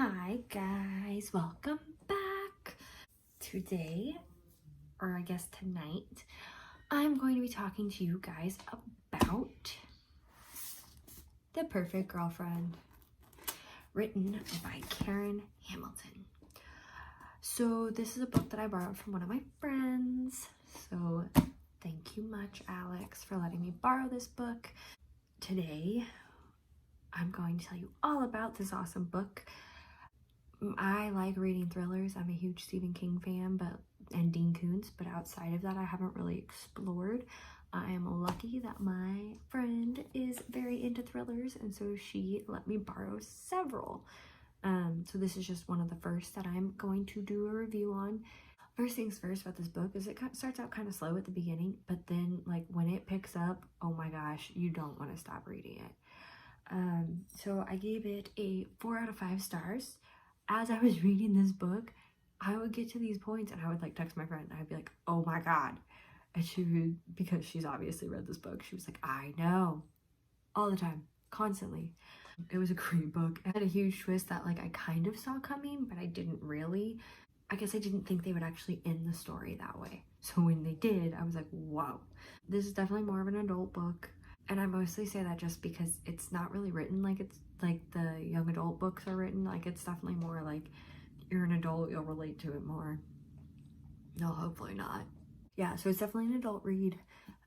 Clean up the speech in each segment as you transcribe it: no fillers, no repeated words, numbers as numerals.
Hi guys, welcome back. Today, or I guess tonight, I'm going to be talking to you guys about The Perfect Girlfriend, written by Karen Hamilton. So this is a book that I borrowed from one of my friends. So thank you much, Alex, for letting me borrow this book. Today, I'm going to tell you all about this awesome book. I like reading thrillers. I'm a huge Stephen King fan, and Dean Koontz, but outside of that, I haven't really explored. I am lucky that my friend is very into thrillers, and so she let me borrow several. So this is just one of the first that I'm going to do a review on. First things first about this book is it starts out kind of slow at the beginning, but then like when it picks up, oh my gosh, you don't want to stop reading it. So I gave it a 4 out of 5 stars. As I was reading this book, I would get to these points and I would like text my friend and I'd be like, oh my God. And she would, because she's obviously read this book, she was like, I know. All the time, constantly. It was a great book. It had a huge twist that like I kind of saw coming, but I didn't really. I guess I didn't think they would actually end the story that way. So when they did, I was like, whoa. This is definitely more of an adult book. And I mostly say that just because it's not really written like it's like the young adult books are written. Like it's definitely more like you're an adult, you'll relate to it more. No, hopefully not. Yeah, so it's definitely an adult read.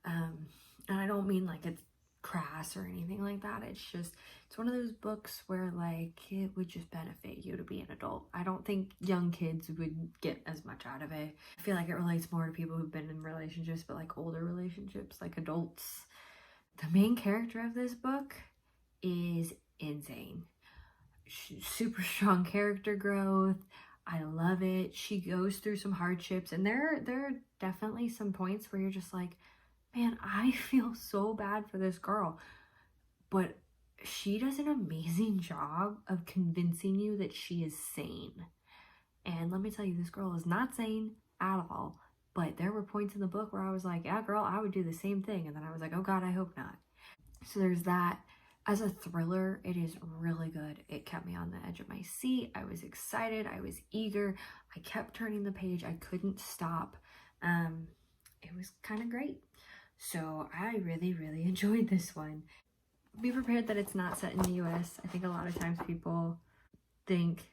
And I don't mean like it's crass or anything like that. It's just, it's one of those books where like it would just benefit you to be an adult. I don't think young kids would get as much out of it. I feel like it relates more to people who've been in relationships, but like older relationships, like adults. The main character of this book is insane. Super strong character growth. I love it. She goes through some hardships, and there are definitely some points where you're just like, man, I feel so bad for this girl. But she does an amazing job of convincing you that she is sane. And let me tell you, this girl is not sane at all. But there were points in the book where I was like, yeah, girl, I would do the same thing. And then I was like, oh God, I hope not. So there's that. As a thriller, it is really good. It kept me on the edge of my seat. I was excited. I was eager. I kept turning the page. I couldn't stop. It was kind of great. So I really, really enjoyed this one. Be prepared that it's not set in the US. I think a lot of times people think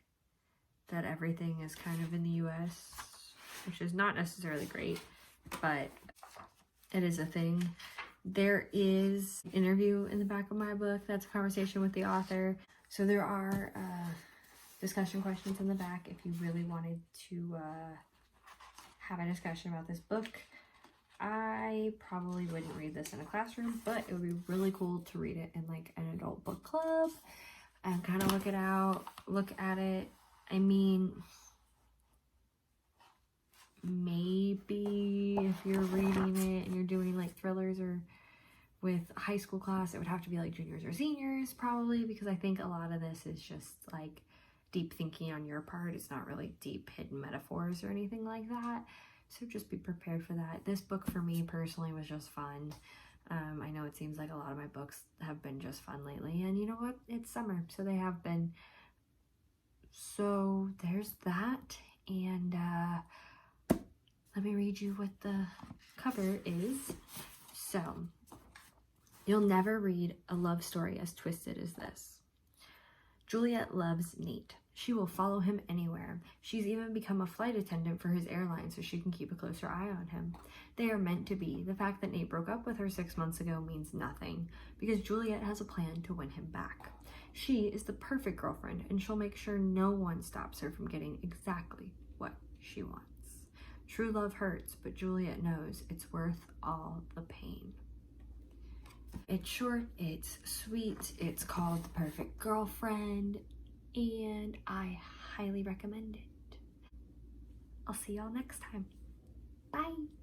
that everything is kind of in the US, which is not necessarily great, but it is a thing. There is an interview in the back of my book that's a conversation with the author. So there are discussion questions in the back if you really wanted to have a discussion about this book. I probably wouldn't read this in a classroom, but it would be really cool to read it in like an adult book club and kind of look at it. I mean, maybe if you're reading it and you're doing like thrillers or with a high school class, it would have to be like juniors or seniors probably, because I think a lot of this is just like deep thinking on your part. It's not really deep hidden metaphors or anything like that. So just be prepared for that. This book for me personally was just fun. I know it seems like a lot of my books have been just fun lately, and you know what? It's summer, so they have been. So there's that, and let me read you what the cover is. So, you'll never read a love story as twisted as this. Juliet loves Nate. She will follow him anywhere. She's even become a flight attendant for his airline so she can keep a closer eye on him. They are meant to be. The fact that Nate broke up with her 6 months ago means nothing, because Juliet has a plan to win him back. She is the perfect girlfriend, and she'll make sure no one stops her from getting exactly what she wants. True love hurts, but Juliet knows it's worth all the pain. It's short, it's sweet, it's called The Perfect Girlfriend, and I highly recommend it. I'll see y'all next time. Bye!